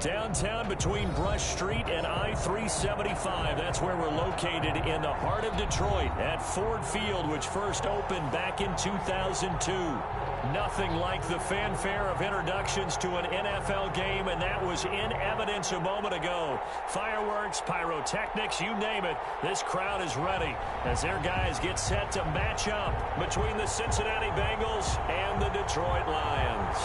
Downtown between Brush Street and I-375. That's where we're located in the heart of Detroit at Ford Field, which first opened back in 2002. Nothing like the fanfare of introductions to an NFL game, and that was in evidence a moment ago. Fireworks, pyrotechnics, you name it. This crowd is ready as their guys get set to match up between the Cincinnati Bengals and the Detroit Lions.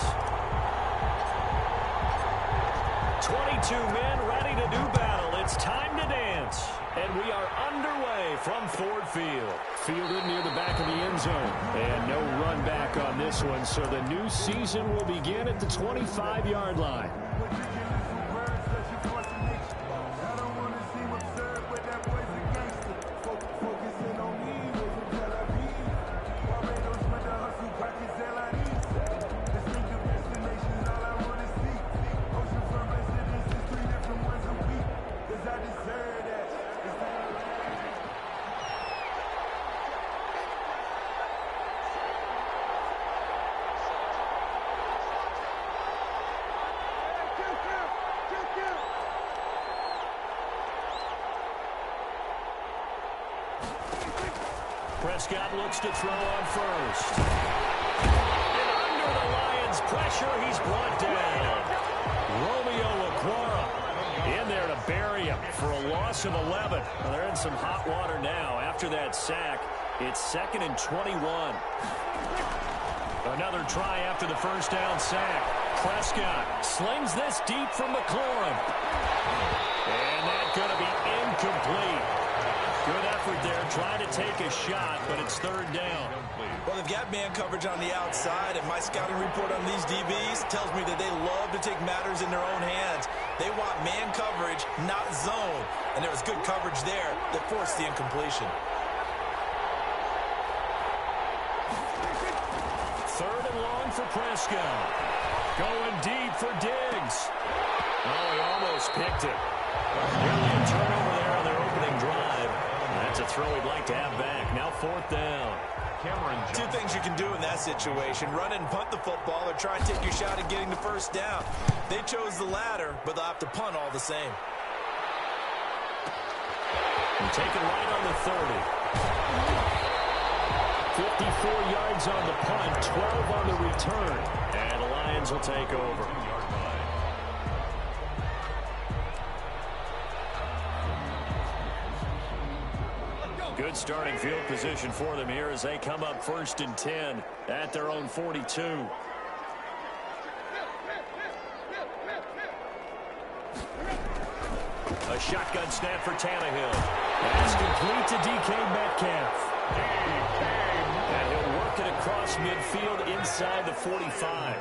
22 men ready to do battle. It's time to dance. And we are underway from Ford Field. Fielded near the back of the end zone. And no run back on this one, so the new season will begin at the 25-yard line. Prescott looks to throw on first. And under the Lions' pressure, he's brought down. Romeo Okwara in there to bury him for a loss of 11. Well, they're in some hot water now. After that sack, it's 2nd and 21. Another try after the first down sack. Prescott slings this deep from McLaurin. And that's going to be incomplete. Good effort there, trying to take a shot, but it's 3rd down. Well, they've got man coverage on the outside, and my scouting report on these DBs tells me that they love to take matters in their own hands. They want man coverage, not zone, and there was good coverage there that forced the incompletion. 3rd and long for Prescott. Going deep for Diggs. Oh, he almost picked it. Nearly a turnover there on their opening drive. That's a throw he'd like to have back. Now 4th down. Two things you can do in that situation: run and punt the football, or try and take your shot at getting the first down. They chose the latter, but they'll have to punt all the same. And take it right on the 30. 54 yards on the punt, 12 on the return. And the Lions will take over. Good starting field position for them here as they come up 1st and 10 at their own 42. A shotgun snap for Tannehill. That's complete to DK Metcalf. And he'll work it across midfield inside the 45.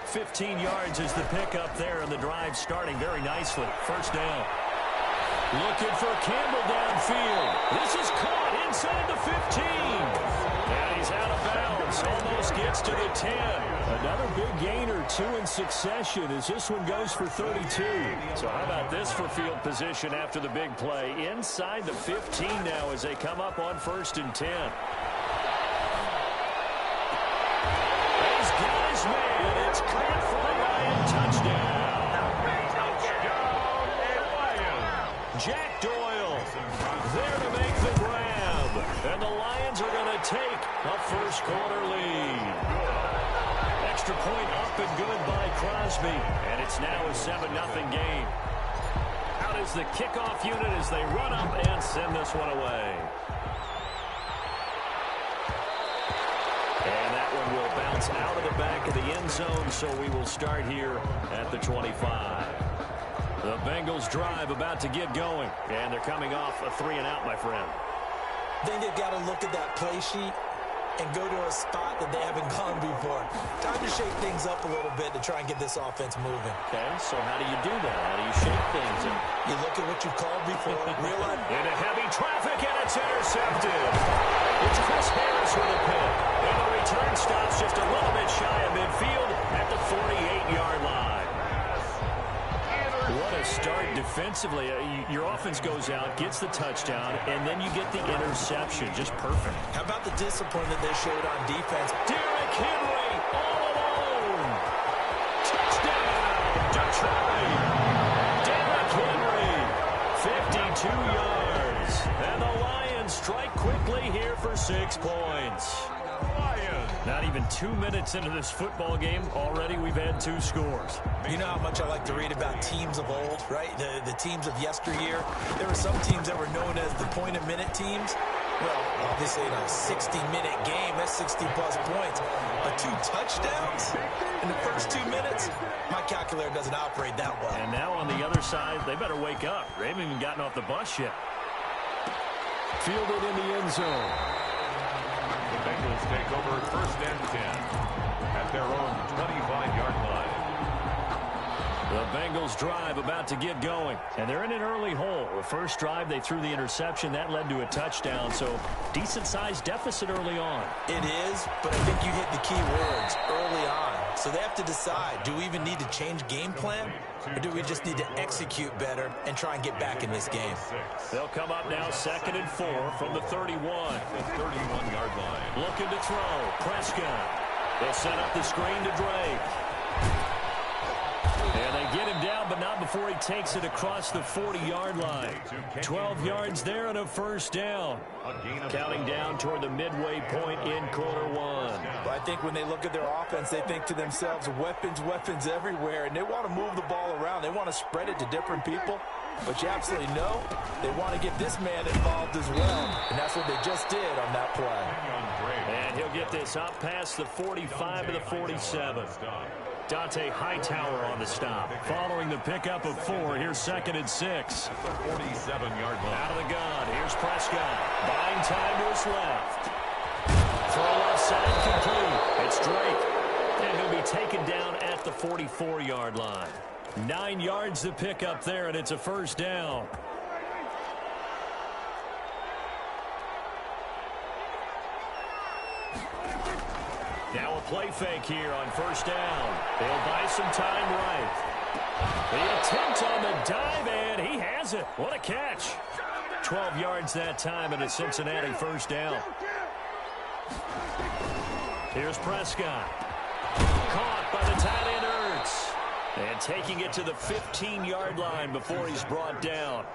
15 yards is the pickup there, and the drive starting very nicely. 1st down. Looking for Campbell downfield. This is caught inside the 15. And he's out of bounds. Almost gets to the 10. Another big gain or 2 in succession as this one goes for 32. So how about this for field position after the big play? Inside the 15 now as they come up on 1st and 10. He's got his man. It's caught for a Lion touchdown. Jack Doyle there to make the grab. And the Lions are going to take a first-quarter lead. Extra point up and good by Crosby. And it's now a 7-0 game. Out is the kickoff unit as they run up and send this one away. And that one will bounce out of the back of the end zone, so we will start here at the 25. The Bengals drive about to get going, and they're coming off a 3-and-out, my friend. I think they've got to look at that play sheet and go to a spot that they haven't gone before. Time to shake things up a little bit to try and get this offense moving. Okay, so how do you do that? How do you shake things up? You look at what you've called before, realize... Into heavy traffic, and it's intercepted. It's Chris Harris with a pick. And the return stops just a little bit shy of midfield at the 48-yard line. What a start defensively. Your offense goes out, gets the touchdown, and then you get the interception. Just perfect. How about the discipline that they showed on defense? Derrick Henry all alone. Touchdown, Detroit. 2 yards. And the Lions strike quickly here for 6 points. Not even 2 minutes into this football game, already we've had 2 scores. You know how much I like to read about teams of old, right? The teams of yesteryear. There were some teams that were known as the point-a-minute teams. Well, obviously in a 60-minute game, that's 60-plus points. But 2 touchdowns in the first 2 minutes? My calculator doesn't operate that well. And now on the other side, they better wake up. They haven't even gotten off the bus yet. Fielded in the end zone. The Bengals take over 1st and 10 at their own 25-yard line. The Bengals drive about to get going, and they're in an early hole. The first drive, they threw the interception. That led to a touchdown, so decent-sized deficit early on. It is, but I think you hit the key words early on. So they have to decide, do we even need to change game plan, or do we just need to execute better and try and get back in this game? They'll come up now 2nd and 4 from the 31. The 31-yard line. Looking to throw. Prescott. They'll set up the screen to Drake. And they get him down, but not before he takes it across the 40-yard line. 12 yards there and a first down. Counting down toward the midway point in quarter 1. Well, I think when they look at their offense, they think to themselves, weapons, weapons everywhere, and they want to move the ball around. They want to spread it to different people. But you absolutely know they want to get this man involved as well, and that's what they just did on that play. And he'll get this up past the 45 to the 47. Dante Hightower on the stop. Following the pickup of 4, here's 2nd and 6. At the 47-yard line. Out of the gun, here's Prescott. Buying time to his left. Throw left side complete. It's Drake. And he'll be taken down at the 44-yard line. 9 yards to pick up there, and it's a first down. Now a play fake here on first down. They'll buy some time right. The attempt on the dive, and he has it. What a catch. 12 yards that time, and a Cincinnati first down. Here's Prescott. Caught by the tight end Ertz. And taking it to the 15-yard line before he's brought down.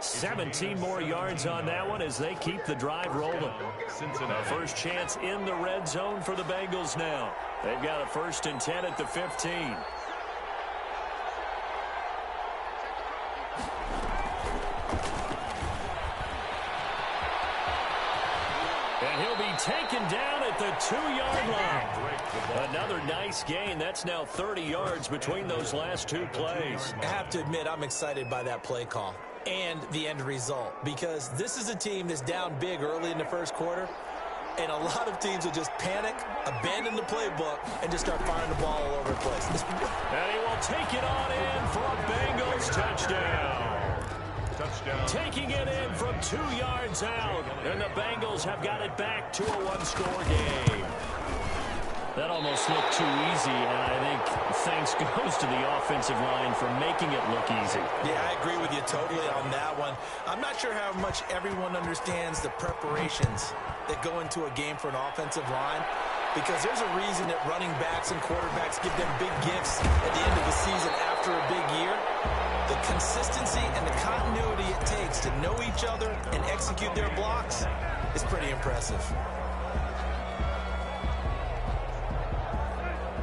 17 more yards on that one as they keep the drive rolling. Cincinnati. First chance in the red zone for the Bengals now. They've got a 1st and 10 at the 15. And he'll be taken down at the 2-yard line. Another nice gain. That's now 30 yards between those last 2 plays. I have to admit, I'm excited by that play call and the end result, because this is a team that's down big early in the first quarter, and a lot of teams will just panic, abandon the playbook, and just start firing the ball all over the place. And he will take it on in for a Bengals touchdown. Taking it in from 2 yards out, and the Bengals have got it back to a 1-score game. That almost looked too easy, and I think thanks goes to the offensive line for making it look easy. Yeah, I agree with you totally on that one. I'm not sure how much everyone understands the preparations that go into a game for an offensive line, because there's a reason that running backs and quarterbacks give them big gifts at the end of the season after a big year. The consistency and the continuity it takes to know each other and execute their blocks is pretty impressive.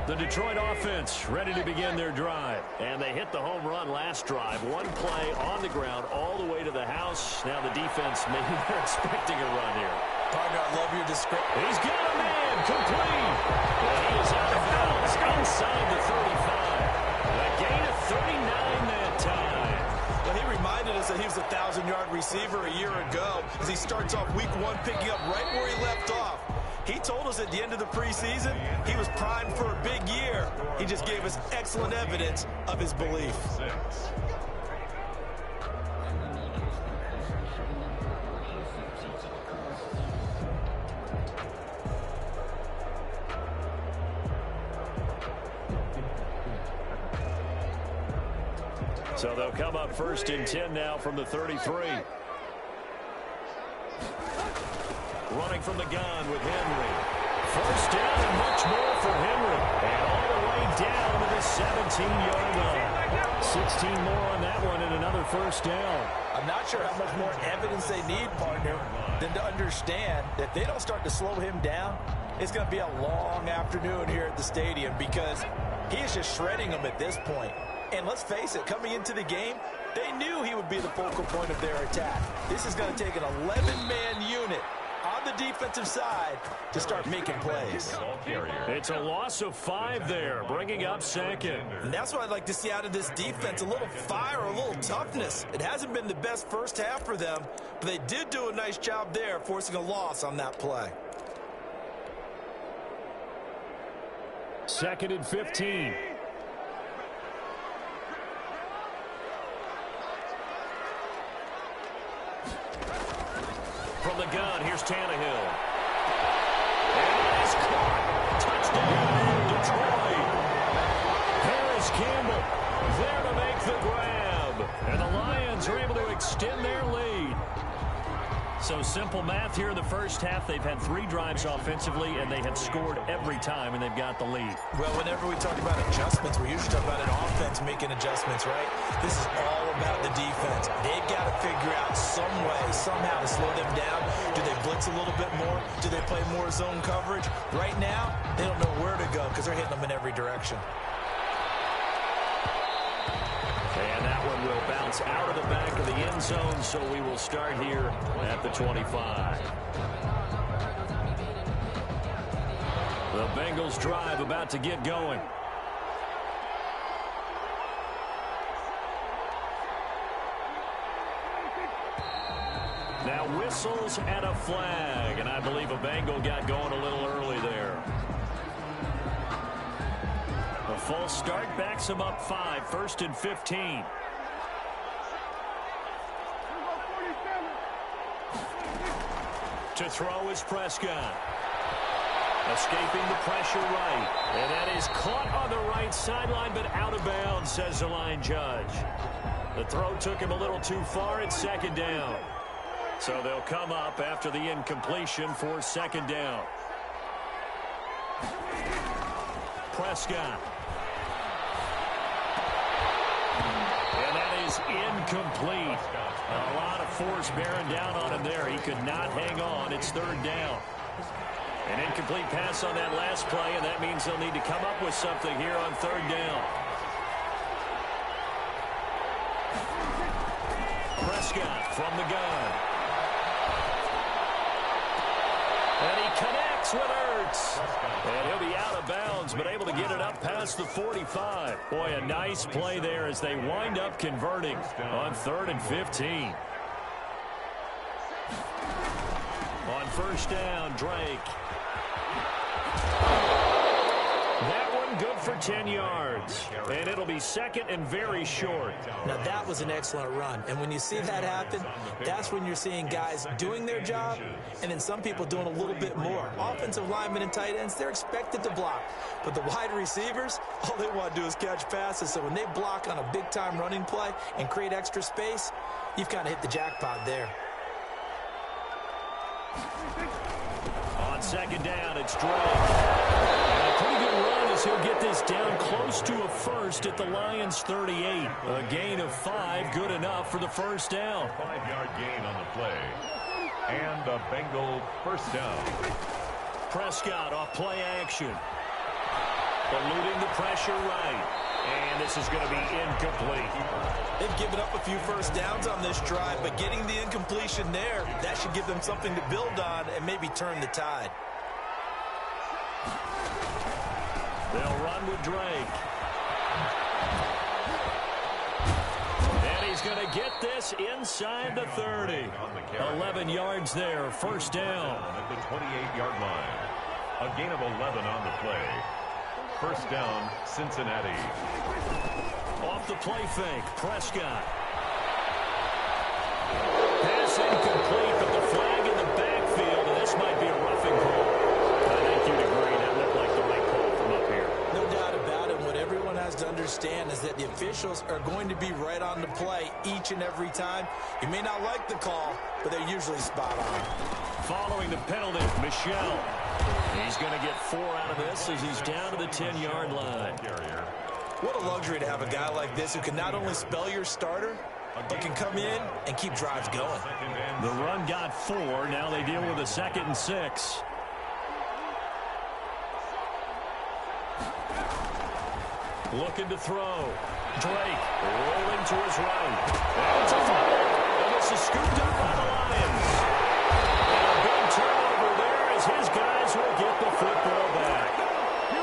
The Detroit offense ready to begin their drive. And they hit the home run last drive. 1 play on the ground all the way to the house. Now the defense, maybe they're expecting a run here. Partner, I love your description. He's got a man complete. And he is out of bounds inside the 35. A gain of 39 that time. Well, he reminded us that he was a 1,000-yard receiver a year ago as he starts off week 1 picking up right where he left off. He told us at the end of the preseason he was primed for a big year. He just gave us excellent evidence of his belief. So they'll come up 1st and 10 now from the 33. Running from the gun with Henry. First down and much more for Henry. And all the way down to the 17-yard line. 16 more on that one and another first down. I'm not sure how much more evidence they need, partner, than to understand that if they don't start to slow him down, it's going to be a long afternoon here at the stadium because he is just shredding them at this point. And let's face it, coming into the game, they knew he would be the focal point of their attack. This is going to take an 11-man unit on the defensive side to start making plays. It's a loss of 5 there, bringing up second. And that's what I'd like to see out of this defense, a little fire, a little toughness. It hasn't been the best first half for them, but they did do a nice job there, forcing a loss on that play. 2nd and 15. From the gun, here's Tannehill. And it's caught. Touchdown, Detroit. Harris Campbell there to make the grab. And the Lions are able to extend their lead. So simple math here in the first half. They've had 3 drives offensively, and they have scored every time, and they've got the lead. Well, whenever we talk about adjustments, we usually talk about an offense making adjustments, right? This is all about the defense. They've got to figure out some way, somehow to slow them down. Do they blitz a little bit more? Do they play more zone coverage? Right now, they don't know where to go because they're hitting them in every direction. And that one will bounce out of the back of the end zone, so we will start here at the 25. The Bengals drive about to get going. Now whistles and a flag, and I believe a Bengal got going a little early there. A false start backs him up 5, 1st and 15. To throw is Prescott. Escaping the pressure right. And that is caught on the right sideline, but out of bounds, says the line judge. The throw took him a little too far at 2nd down. So they'll come up after the incompletion for 2nd down. Prescott. And that is incomplete. A lot of force bearing down on him there. He could not hang on. It's 3rd down. An incomplete pass on that last play, and that means they'll need to come up with something here on 3rd down. Prescott from the gun. And he connects with Ertz. And he'll be out of bounds, but able to get it up past the 45. Boy, a nice play there as they wind up converting on 3rd and 15. On 1st down, Drake. That one good for 10 yards. And it'll be 2nd and very short. Now, that was an excellent run. And when you see that happen, that's when you're seeing guys doing their job and then some people doing a little bit more. Offensive linemen and tight ends, they're expected to block. But the wide receivers, all they want to do is catch passes. So when they block on a big-time running play and create extra space, you've kind of hit the jackpot there. On 2nd down, it's Drake. And a pretty good run as he'll get this down close to a 1st at the Lions' 38. A gain of 5, good enough for the 1st down. 5-yard gain on the play. And a Bengal 1st down. Prescott off play action. Eluding the pressure right. And this is going to be incomplete. They've given up a few 1st downs on this drive, but getting the incompletion there, that should give them something to build on and maybe turn the tide. They'll run with Drake. And he's going to get this inside the 30. 11 yards there, 1st down. At the 28-yard line. A gain of 11 on the play. 1st down, Cincinnati. Off the play fake, Prescott. Pass incomplete, but the flag in the backfield, and this might be a roughing call. I think you'd agree that looked like the right call from up here. No doubt about it. What everyone has to understand is that the officials are going to be right on the play each and every time. You may not like the call, but they're usually spot on. Following the penalty, Michel. He's going to get 4 out of this as he's down to the 10-yard line. What a luxury to have a guy like this who can not only spell your starter, but can come in and keep drives going. The run got 4. Now they deal with a 2nd and 6. Looking to throw. Drake rolling to his right. And it's a fumble. And this is scooped up by the Lions. And a big turnover there as his guys will get the football back.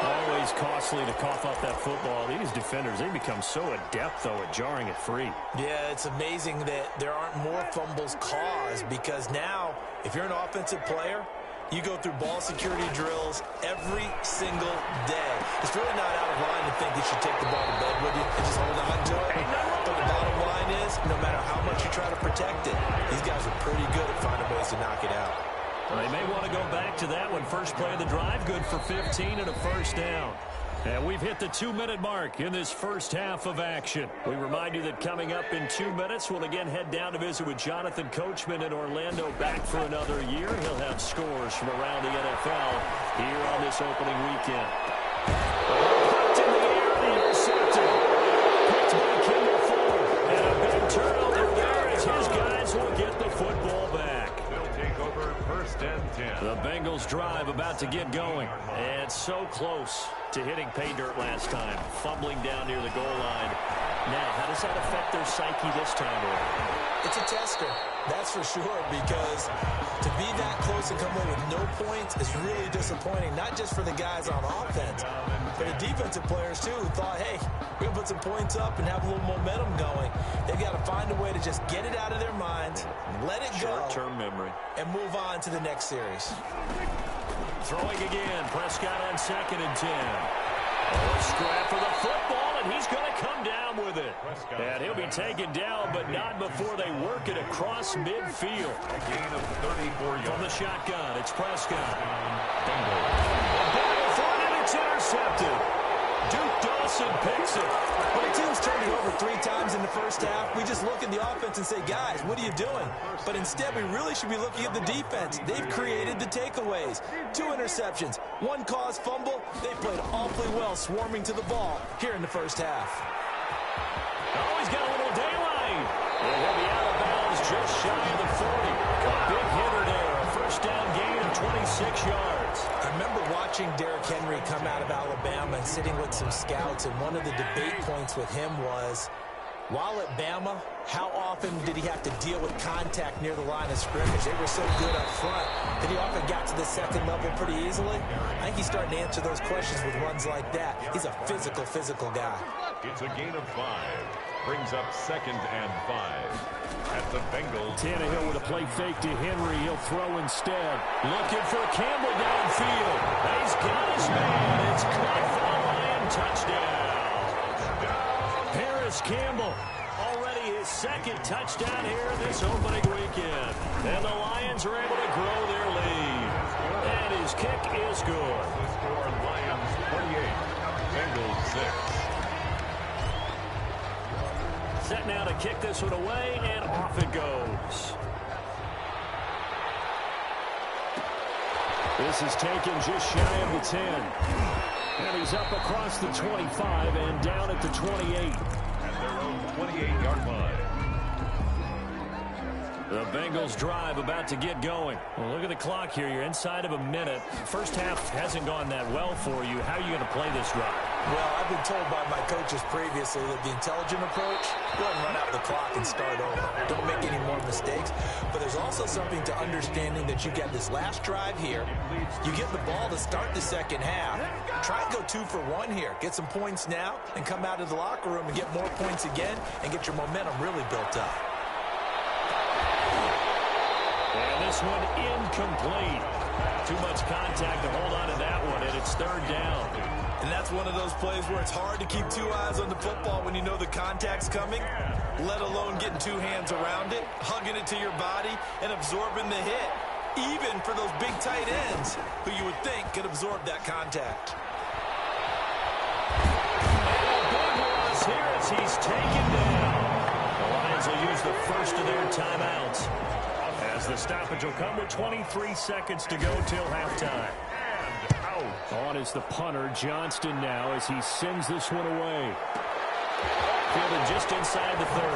Always costly to cough up that football. These defenders, they become so adept, though, at jarring it free. Yeah, it's amazing that there aren't more fumbles caused because now, if you're an offensive player, you go through ball security drills every single day. It's really not out of line to think you should take the ball to bed with you and just hold on to it. But the bottom line is, no matter how much you try to protect it, these guys are pretty good at finding ways to knock it out. They may want to go back to that one. First play of the drive, good for 15 and a first down. And we've hit the 2-minute mark in this first half of action. We remind you that coming up in 2 minutes, we'll again head down to visit with Jonathan Coachman in Orlando, back for another year. He'll have scores from around the NFL here on this opening weekend. Picked in the air, intercepted. Picked by Kendall Fuller. And a big turnover there as his guys will get the football back. They'll take over 1st and 10. The Bengals drive about to get going. And so close to hitting pay dirt last time. Fumbling down near the goal line. Now, how does that affect their psyche this time around? It's a tester, that's for sure, because to be that close and come away with no points is really disappointing, not just for the guys on offense, but the defensive players, too, who thought, hey, we're going to put some points up and have a little momentum going. They've got to find a way to just get it out of their minds, let it go, short-term memory, and move on to the next series. Throwing again, Prescott on 2nd and 10. Scrap for the football, and he's going to come down with it. And he'll be taken down, but not before they work it across midfield. A gain of 34 yards. From the shotgun, it's Prescott. Before it, it's intercepted. Duke Dawson picks it. When a team's turning over 3 times in the first half, we just look at the offense and say, guys, what are you doing? But instead, we really should be looking at the defense. They've created the takeaways. 2 interceptions, 1 caused fumble. They played awfully well swarming to the ball here in the first half. Oh, he's got a little daylight. And he'll be out of bounds just shy of the 40. A big hitter there. A first down gain of 26 yards. I remember watching Derrick Henry come out of Alabama and sitting with some scouts, and one of the debate points with him was, while at Bama, how often did he have to deal with contact near the line of scrimmage? They were so good up front that he often got to the second level pretty easily. I think he's starting to answer those questions with runs like that. He's a physical guy. It's a gain of 5. Brings up 2nd and 5. At the Bengals. Tannehill with a play fake to Henry. He'll throw instead. Looking for Campbell downfield. He's got his man. It's caught for the Lion touchdown. Paris Campbell, already his 2nd touchdown here this opening weekend. And the Lions are able to grow their lead. And his kick is good. The score, Lions 28, Bengals 6. Set now to kick this one away, and off it goes. This is taken just shy of the 10. And he's up across the 25 and down at the 28. At their own 28-yard line. The Bengals drive about to get going. Well, look at the clock here. You're inside of a minute. First half hasn't gone that well for you. How are you going to play this drive? Well, I've been told by my coaches previously that the intelligent approach, go ahead and run out the clock and start over. Don't make any more mistakes. But there's also something to understanding that you get this last drive here. You get the ball to start the second half. Try and go 2 for 1 here. Get some points now and come out of the locker room and get more points again and get your momentum really built up. And this one incomplete. Too much contact to hold on to that one, and it's 3rd down. And that's one of those plays where it's hard to keep 2 eyes on the football when you know the contact's coming, let alone getting 2 hands around it, hugging it to your body, and absorbing the hit, even for those big tight ends who you would think could absorb that contact. And a big loss here as he's taken down. The Lions will use the first of their timeouts, as the stoppage will come with 23 seconds to go till halftime. On is the punter, Johnston, now, as he sends this one away. Fielded just inside the 30.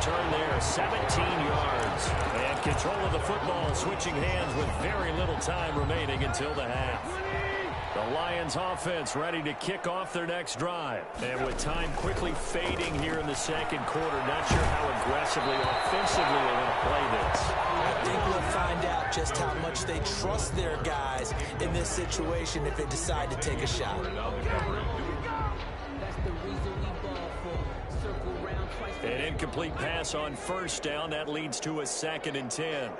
return there, 17 yards. And control of the football, switching hands with very little time remaining until the half. The Lions offense ready to kick off their next drive. And with time quickly fading here in the second quarter, not sure how aggressively, offensively they're going to play this. I think we'll find out just how much they trust their guys in this situation if they decide to take a shot. An incomplete pass on first down. That leads to a 2nd and 10.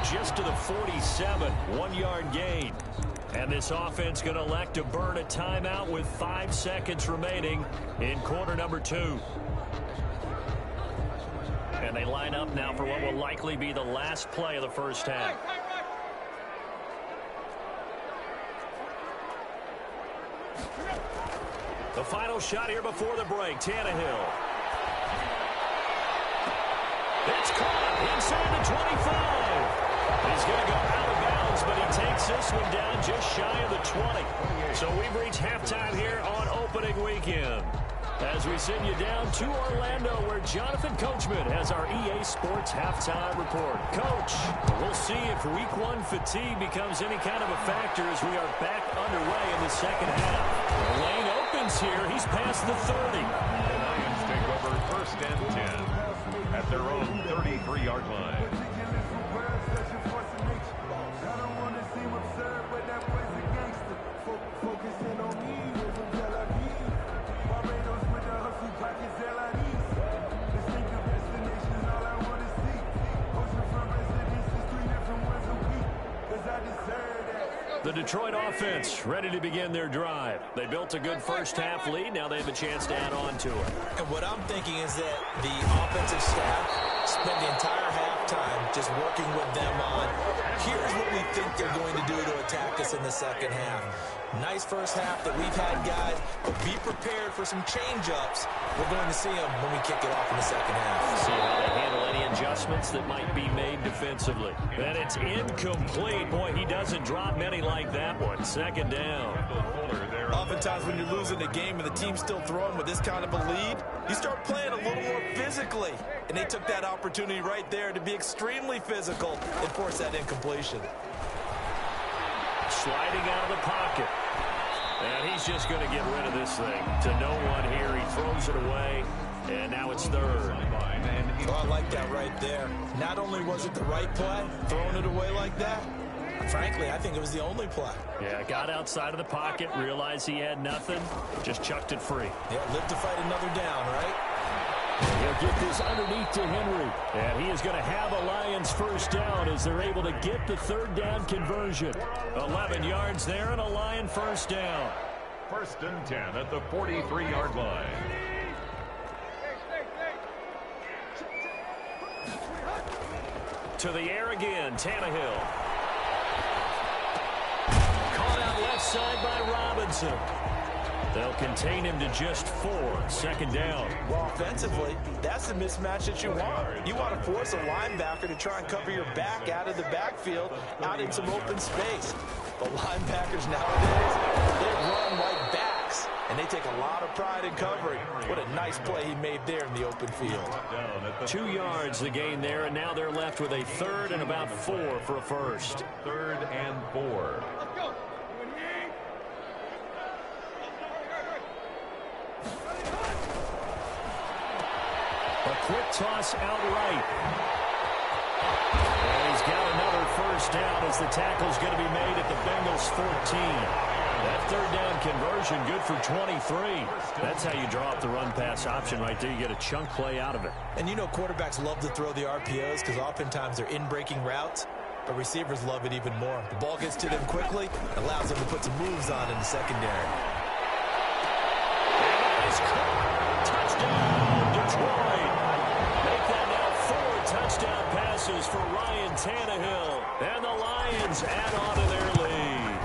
Just to the 47, 1-yard gain. And this offense going to elect to burn a timeout with 5 seconds remaining in quarter number 2. And they line up now for what will likely be the last play of the first half. The final shot here before the break, Tannehill. It's caught inside the 25. He's going to go out of bounds, but he takes this one down just shy of the 20. So we've reached halftime here on opening weekend. As we send you down to Orlando, where Jonathan Coachman has our EA Sports halftime report. Coach, we'll see if Week 1 fatigue becomes any kind of a factor as we are back underway in the second half. The lane opens here. He's past the 30. The Lions take over 1st and 10 at their own 33-yard line. The Detroit offense ready to begin their drive. They built a good first half lead. Now they have a chance to add on to it. And what I'm thinking is that the offensive staff spent the entire halftime just working with them on, here's what we think they're going to do to attack us in the second half. Nice first half that we've had, guys, but be prepared for some change-ups. We're going to see them when we kick it off in the second half. See how they handle any adjustments that might be made defensively. And it's incomplete. Boy, he doesn't drop many like that one. 2nd down. Oftentimes when you're losing a game and the team's still throwing with this kind of a lead, you start playing a little more physically. And they took that opportunity right there to be extremely physical and force that incompletion. Sliding out of the pocket. And he's just going to get rid of this thing to no one here. He throws it away, and now it's 3rd. Oh, I like that right there. Not only was it the right play, throwing it away like that, frankly, I think it was the only play. Yeah, got outside of the pocket, realized he had nothing, just chucked it free. Yeah, live to fight another down, right? He'll get this underneath to Henry. And he is going to have a Lions first down as they're able to get the 3rd down conversion. 11 yards there and a Lion first down. 1st and 10 at the 43-yard line. To the air again, Tannehill. Caught out left side by Robinson. They'll contain him to just 4. 2nd down. Well, offensively, that's the mismatch that you want. You want to force a linebacker to try and cover your back out of the backfield, out in some open space. The linebackers nowadays, they run like backs, and they take a lot of pride in covering. What a nice play he made there in the open field. 2 yards the gain there, and now they're left with a 3rd and about 4 for a first. 3rd and 4. A quick toss out right. And he's got another first down as the tackle's going to be made at the Bengals 14. That 3rd down conversion good for 23. That's how you draw up the run-pass option right there. You get a chunk play out of it. And you know quarterbacks love to throw the RPOs because oftentimes they're in-breaking routes, but receivers love it even more. The ball gets to them quickly, allows them to put some moves on in the secondary. Touchdown, Detroit. Make that now 4 touchdown passes for Ryan Tannehill. And the Lions add on to their lead.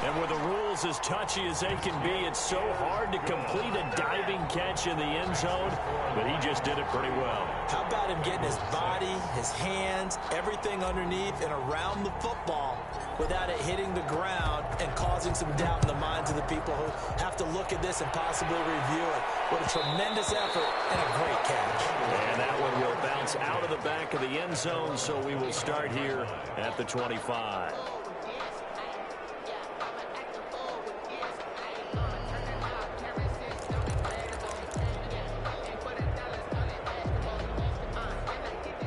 And with the rules as touchy as they can be, it's so hard to complete a diving catch in the end zone, but he just did it pretty well. How about him getting his body, his hands, everything underneath and around the football without it hitting the ground and causing some doubt in the minds of the people who have to look at this and possibly review it. What a tremendous effort and a great catch. And that one will bounce out of the back of the end zone, so we will start here at the 25.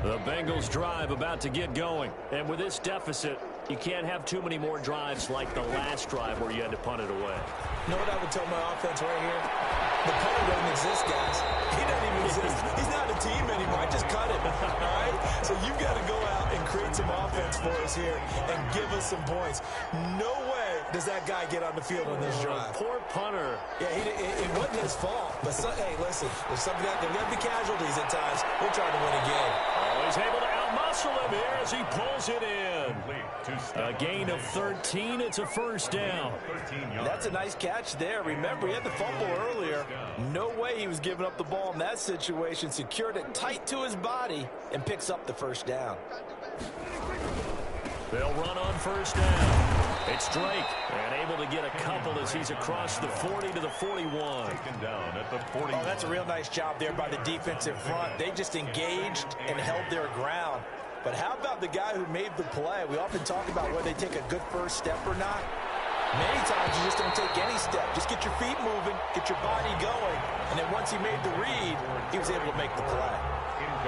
The Bengals drive about to get going. And with this deficit, you can't have too many more drives like the last drive where you had to punt it away. You know what I would tell my offense right here? The punter doesn't exist, guys. He doesn't even exist. He's not a team anymore. I just cut him, all right? So you've got to go out and create some offense for us here and give us some points. No way does that guy get on the field on this drive. Poor punter. Yeah, it wasn't his fault. But, hey, listen, there's something that there will be casualties at times. We're trying to win a game. Oh, he's able to outmuscle him here as he pulls it in. A gain of 13. It's a first down. That's a nice catch there. Remember, he had the fumble earlier. No way he was giving up the ball in that situation. Secured it tight to his body and picks up the first down. They'll run on first down. It's Drake, and able to get a couple as he's across the 40 to the 41. Taken down at the 40. Oh, that's a real nice job there by the defensive front. They just engaged and held their ground. But how about the guy who made the play? We often talk about whether they take a good first step or not. Many times you just don't take any step. Just get your feet moving, get your body going. And then once he made the read, he was able to make the play.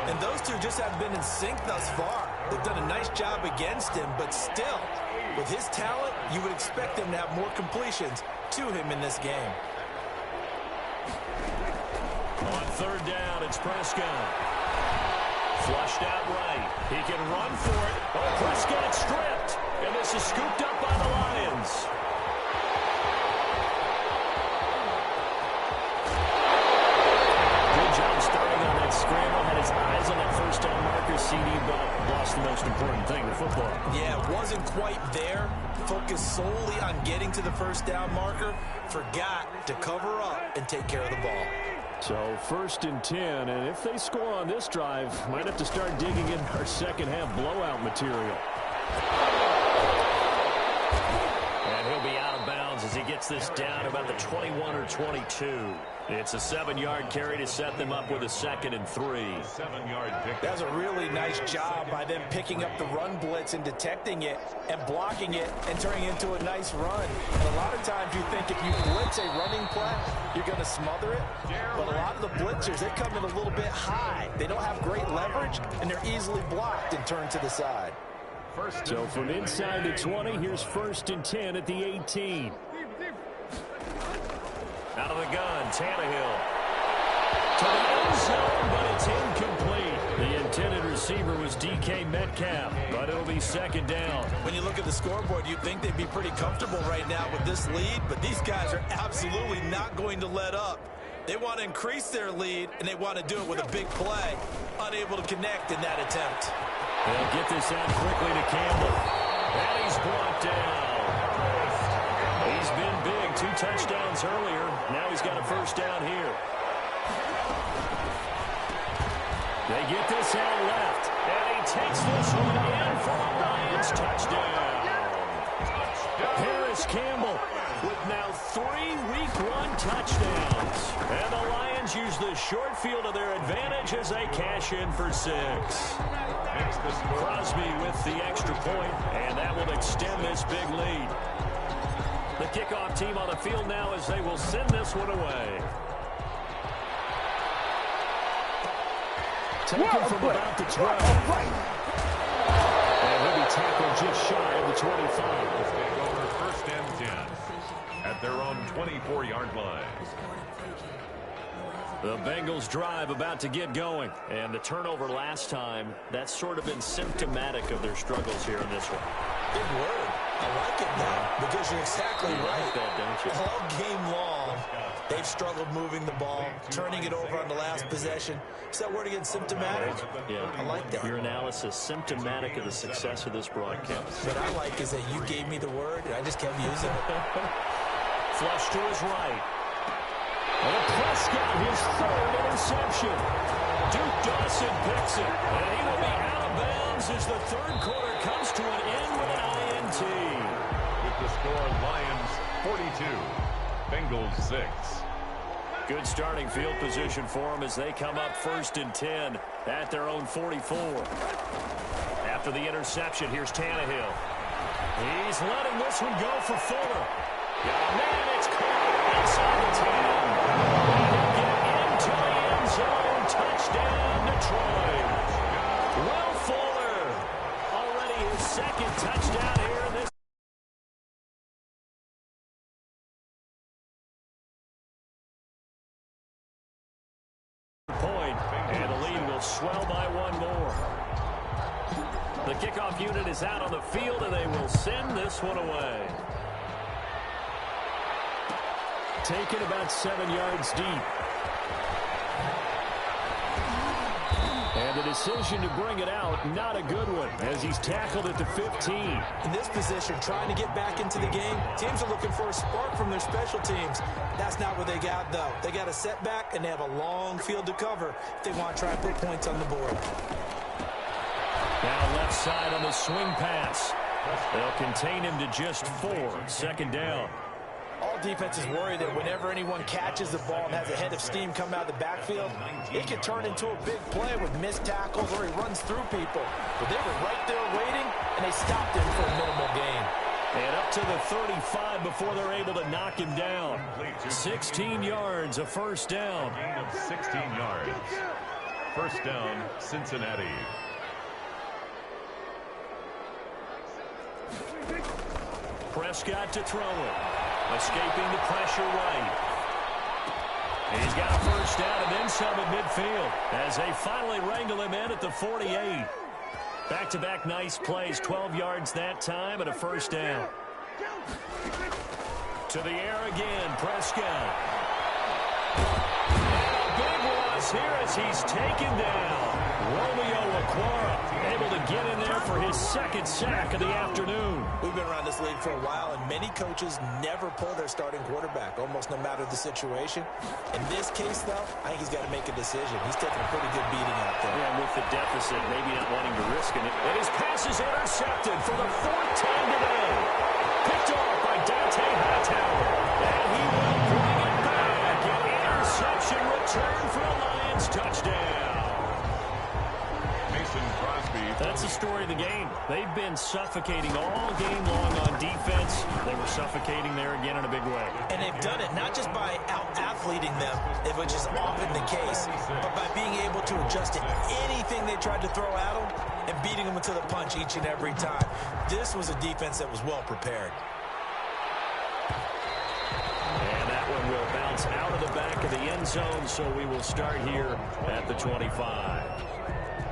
And those two just haven't been in sync thus far. They've done a nice job against him, but still, with his talent, you would expect him to have more completions to him in this game. On third down, it's Prescott. Flushed out right. He can run for it. Oh, Prescott stripped. And this is scooped up by the Lions. Good job starting on that scramble. Had his eyes on that first down marker, CD, but lost the most important thing, the football. Yeah, wasn't quite there. Focused solely on getting to the first down marker. Forgot to cover up and take care of the ball. So first and 10, and if they score on this drive, might have to start digging in our second half blowout material. And he'll be out of bounds as he gets this down about the 21 or 22. It's a 7-yard carry to set them up with a 2nd and 3. 7-yard pick. That was a really nice job by them picking up the run blitz and detecting it and blocking it and turning it into a nice run. And a lot of times you think if you blitz a running play, you're going to smother it. But a lot of the blitzers, they come in a little bit high. They don't have great leverage, and they're easily blocked and turned to the side. So from inside the 20, here's 1st and 10 at the 18. Out of the gun, Tannehill. To the end zone, but it's incomplete. The intended receiver was DK Metcalf, but it'll be 2nd down. When you look at the scoreboard, you'd think they'd be pretty comfortable right now with this lead, but these guys are absolutely not going to let up. They want to increase their lead, and they want to do it with a big play. Unable to connect in that attempt. They'll get this out quickly to Campbell. And he's brought down. He's been big, 2 touchdowns earlier. Now he's got a first down here. They get this out left. And he takes this one in for a Lions touchdown. Paris Campbell with now 3 Week 1 touchdowns. And the Lions use the short field to their advantage as they cash in for 6. Crosby with the extra point, and that will extend this big lead. The kickoff team on the field now as they will send this one away. Taken from about the 12. And he'll be tackled just shy of the 25. Take over 1st and 10 at their own 24-yard line. The Bengals drive about to get going. And the turnover last time, that's sort of been symptomatic of their struggles here in this one. Big word. I like it now because you're exactly right. Like that, don't you? All game long, they've struggled moving the ball, turning it over on the last possession. Is that word again, symptomatic? Yeah. I like that. Your analysis, symptomatic of the success of this broadcast. What I like is that you gave me the word, and I just kept using it. Flush to his right. And Prescott, his 3rd interception. Duke Dawson picks it, and he will be out of of bounds as the third quarter comes to an end with an INT. With the score, Lions 42, Bengals 6. Good starting field position for them as they come up 1st and 10 at their own 44. After the interception, here's Tannehill. He's letting this one go for Fuller. Man, it's caught inside the 10. And he'll get into the end zone. Touchdown, Detroit. Will Fuller, already his second touchdown here in this. Point, and the lead will swell by one more. The kickoff unit is out on the field, and they will send this one away. Taken about 7 yards deep. And the decision to bring it out, not a good one, as he's tackled at the 15. In this position, trying to get back into the game, teams are looking for a spark from their special teams. That's not what they got, though. They got a setback, and they have a long field to cover if they want to try and put points on the board. Now left side on the swing pass. They'll contain him to just 4. 2nd down. All defenses worry that whenever anyone catches the ball and has a head of steam come out of the backfield, it can turn into a big play with missed tackles or he runs through people. But they were right there waiting, and they stopped him for a minimal gain. And up to the 35 before they're able to knock him down. 16 yards, a 1st down. Gain of 16 yards. 1st down, Cincinnati. Prescott to throw it. Escaping the pressure right. He's got a 1st down and then some at midfield as they finally wrangle him in at the 48. Back-to-back nice plays, 12 yards that time and a 1st down. To the air again, Prescott. And a big loss here as he's taken down. Romeo Okwara able to get in there for his 2nd sack of the afternoon. We've been around this league for a while, and many coaches never pull their starting quarterback, almost no matter the situation. In this case, though, I think he's got to make a decision. He's taking a pretty good beating out there. Yeah, and with the deficit, maybe not wanting to risk it. And his pass is intercepted for the 4th time today. Picked off by Dante Hightower. And he will bring it back. An interception return for a Lions touchdown. That's the story of the game. They've been suffocating all game long on defense. They were suffocating there again in a big way. And they've done it not just by out-athleting them, which is often the case, but by being able to adjust to anything they tried to throw at them and beating them into the punch each and every time. This was a defense that was well prepared. And that one will bounce out of the back of the end zone, so we will start here at the 25.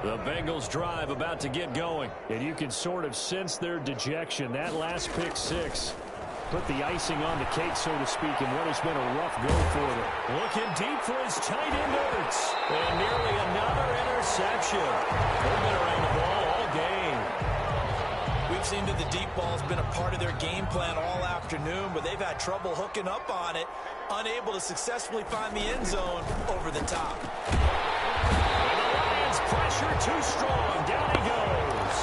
The Bengals drive about to get going. And you can sort of sense their dejection. That last pick 6 put the icing on the cake, so to speak, in what has been a rough go for them. Looking deep for his tight end Ertz. And nearly another interception. They've been around the ball all game. We've seen that the deep ball's been a part of their game plan all afternoon, but they've had trouble hooking up on it, unable to successfully find the end zone over the top. Pressure too strong. Down he goes.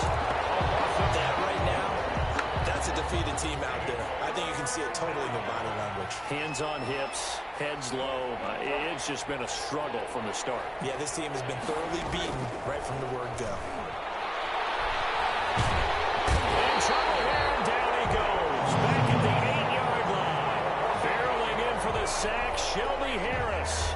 That right now, that's a defeated team out there. I think you can see it totally in their body language. Hands on hips, heads low. It's just been a struggle from the start. Yeah, this team has been thoroughly beaten right from the word go. In trouble here, and down he goes. Back at the 8-yard line. Barreling in for the sack, Shelby Harris.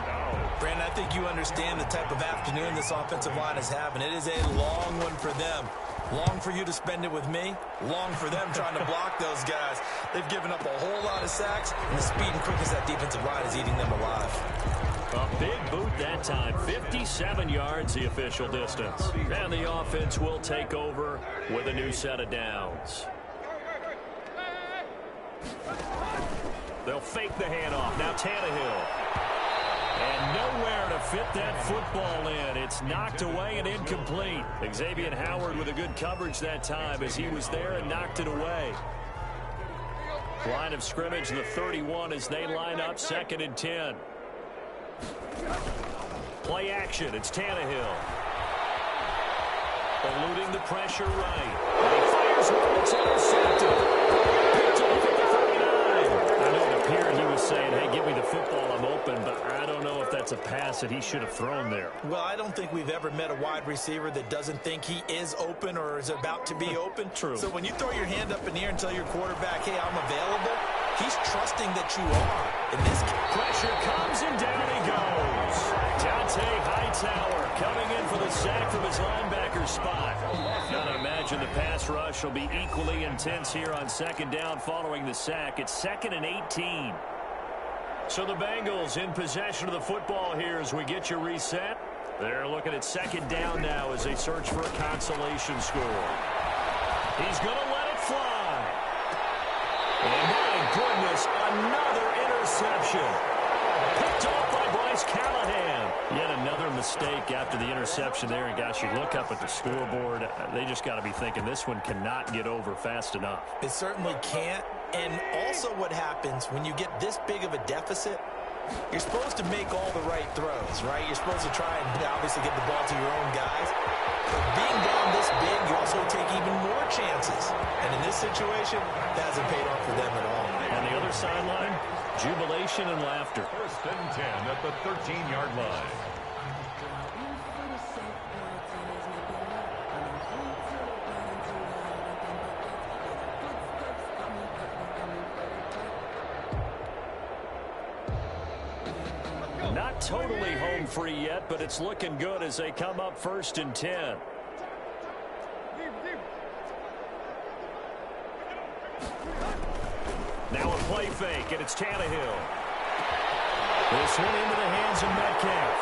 Brandon, I think you understand the type of afternoon this offensive line is having. It is a long one for them. Long for you to spend it with me. Long for them trying to block those guys. They've given up a whole lot of sacks, and the speed and quickness of that defensive line is eating them alive. A big boot that time. 57 yards, the official distance. And the offense will take over with a new set of downs. They'll fake the handoff. Now Tannehill. And nowhere to fit that football in. It's knocked away and incomplete. Xavier Howard with a good coverage that time as he was there and knocked it away. Line of scrimmage, the 31 as they line up 2nd and 10. Play action. It's Tannehill. Eluding the pressure right. And he fires one that's intercepted. Picked off at the 39. I know it appeared he was saying, hey, give me the football, I'm open, but I don't know if that's a pass that he should have thrown there. Well, I don't think we've ever met a wide receiver that doesn't think he is open or is about to be open. True. So when you throw your hand up in the air and tell your quarterback, hey, I'm available, he's trusting that you are. In this case, pressure comes and down he goes. Dante Hightower coming in for the sack from his linebacker spot. Gotta imagine the pass rush will be equally intense here on second down following the sack. It's 2nd and 18. So the Bengals in possession of the football here as we get you reset. They're looking at second down now as they search for a consolation score. He's going to let it fly. And my goodness, another interception. Picked off by Bryce Callahan. Yet another mistake after the interception there. And gosh, you look up at the scoreboard, they just got to be thinking this one cannot get over fast enough. It certainly can't. And also what happens when you get this big of a deficit, you're supposed to make all the right throws, right? You're supposed to try and obviously get the ball to your own guys. But being down this big, you also take even more chances. And in this situation, that hasn't paid off for them at all. On the other sideline, jubilation and laughter. 1st and 10 at the 13-yard line. Not totally home free yet, but it's looking good as they come up 1st and 10. Now a play fake, and it's Tannehill. This one into the hands of Metcalf.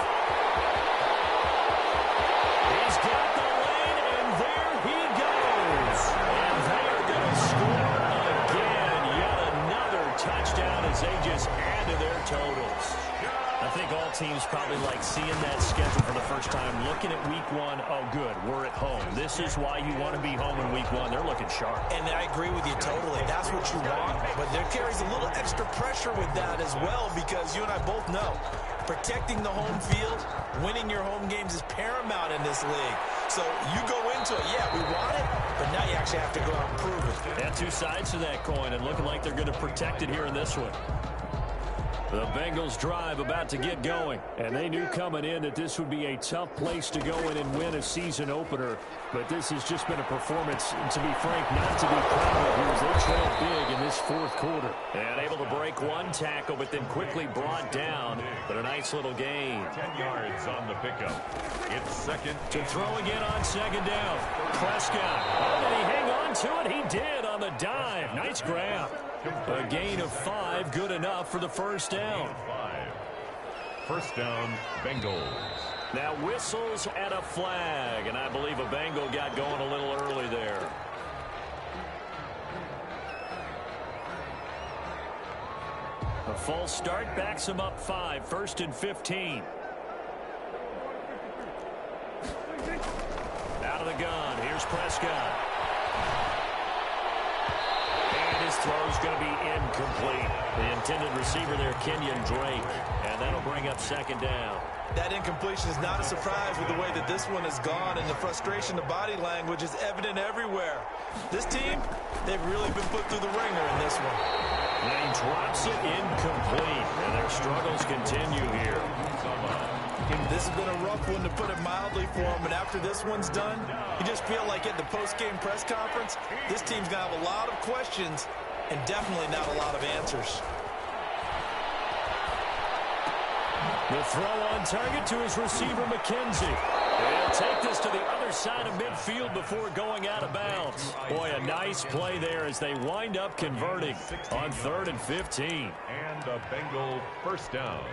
He's got the lane, and there he goes. And they are going to score again. Yet another touchdown as they just add to their totals. I think all teams probably like seeing that schedule for the first time, looking at week one. Oh, good, we're at home. This is why you want to be home in week one. They're looking sharp. And I agree with you totally. That's what you want. But there carries a little extra pressure with that as well because you and I both know protecting the home field, winning your home games is paramount in this league. So you go into it, yeah, we want it, but now you actually have to go out and prove it. And two sides to that coin, and looking like they're going to protect it here in this one. The Bengals drive about to get going, and they knew coming in that this would be a tough place to go in and win a season opener, but this has just been a performance, to be frank, not to be proud of here as they trail big in this 4th quarter. And able to break one tackle, but then quickly brought down, but a nice little gain. 10 yards on the pickup. It's 2nd. To throw again on 2nd down. Prescott. Oh, did he hang on to it? He did on the dive. Nice grab. A gain of 5, good enough for the 1st down. 1st down, Bengals. Now whistles and a flag, and I believe a Bengal got going a little early there. A false start backs him up 5, 1st and 15. Out of the gun, here's Prescott. His throw's going to be incomplete. The intended receiver there, Kenyon Drake. And that'll bring up 2nd down. That incompletion is not a surprise with the way that this one has gone, and the frustration of body language is evident everywhere. This team, they've really been put through the ringer in this one. And he drops it incomplete, and their struggles continue here. This has been a rough one, to put it mildly, for him, but after this one's done, you just feel like at the post-game press conference, this team's going to have a lot of questions and definitely not a lot of answers. The throw on target to his receiver, McKenzie. He'll take this to the other side of midfield before going out of bounds. Boy, a nice play there as they wind up converting on 3rd and 15. And a Bengal 1st down.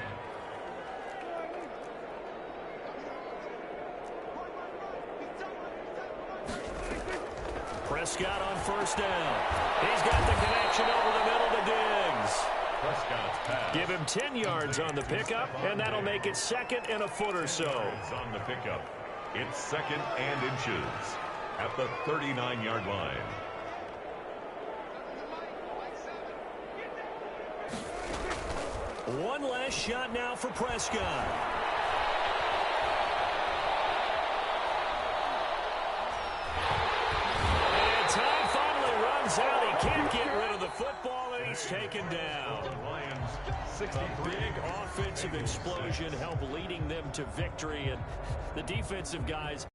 Prescott on 1st down. He's got the connection over the middle to Diggs. Prescott's pass. Give him 10 yards on the pickup, and that'll make it 2nd and a foot or so. On the pickup. It's 2nd and inches at the 39-yard line. One last shot now for Prescott. he's taken down. Lions A 63. big offensive explosion helped leading them to victory, and the defensive guys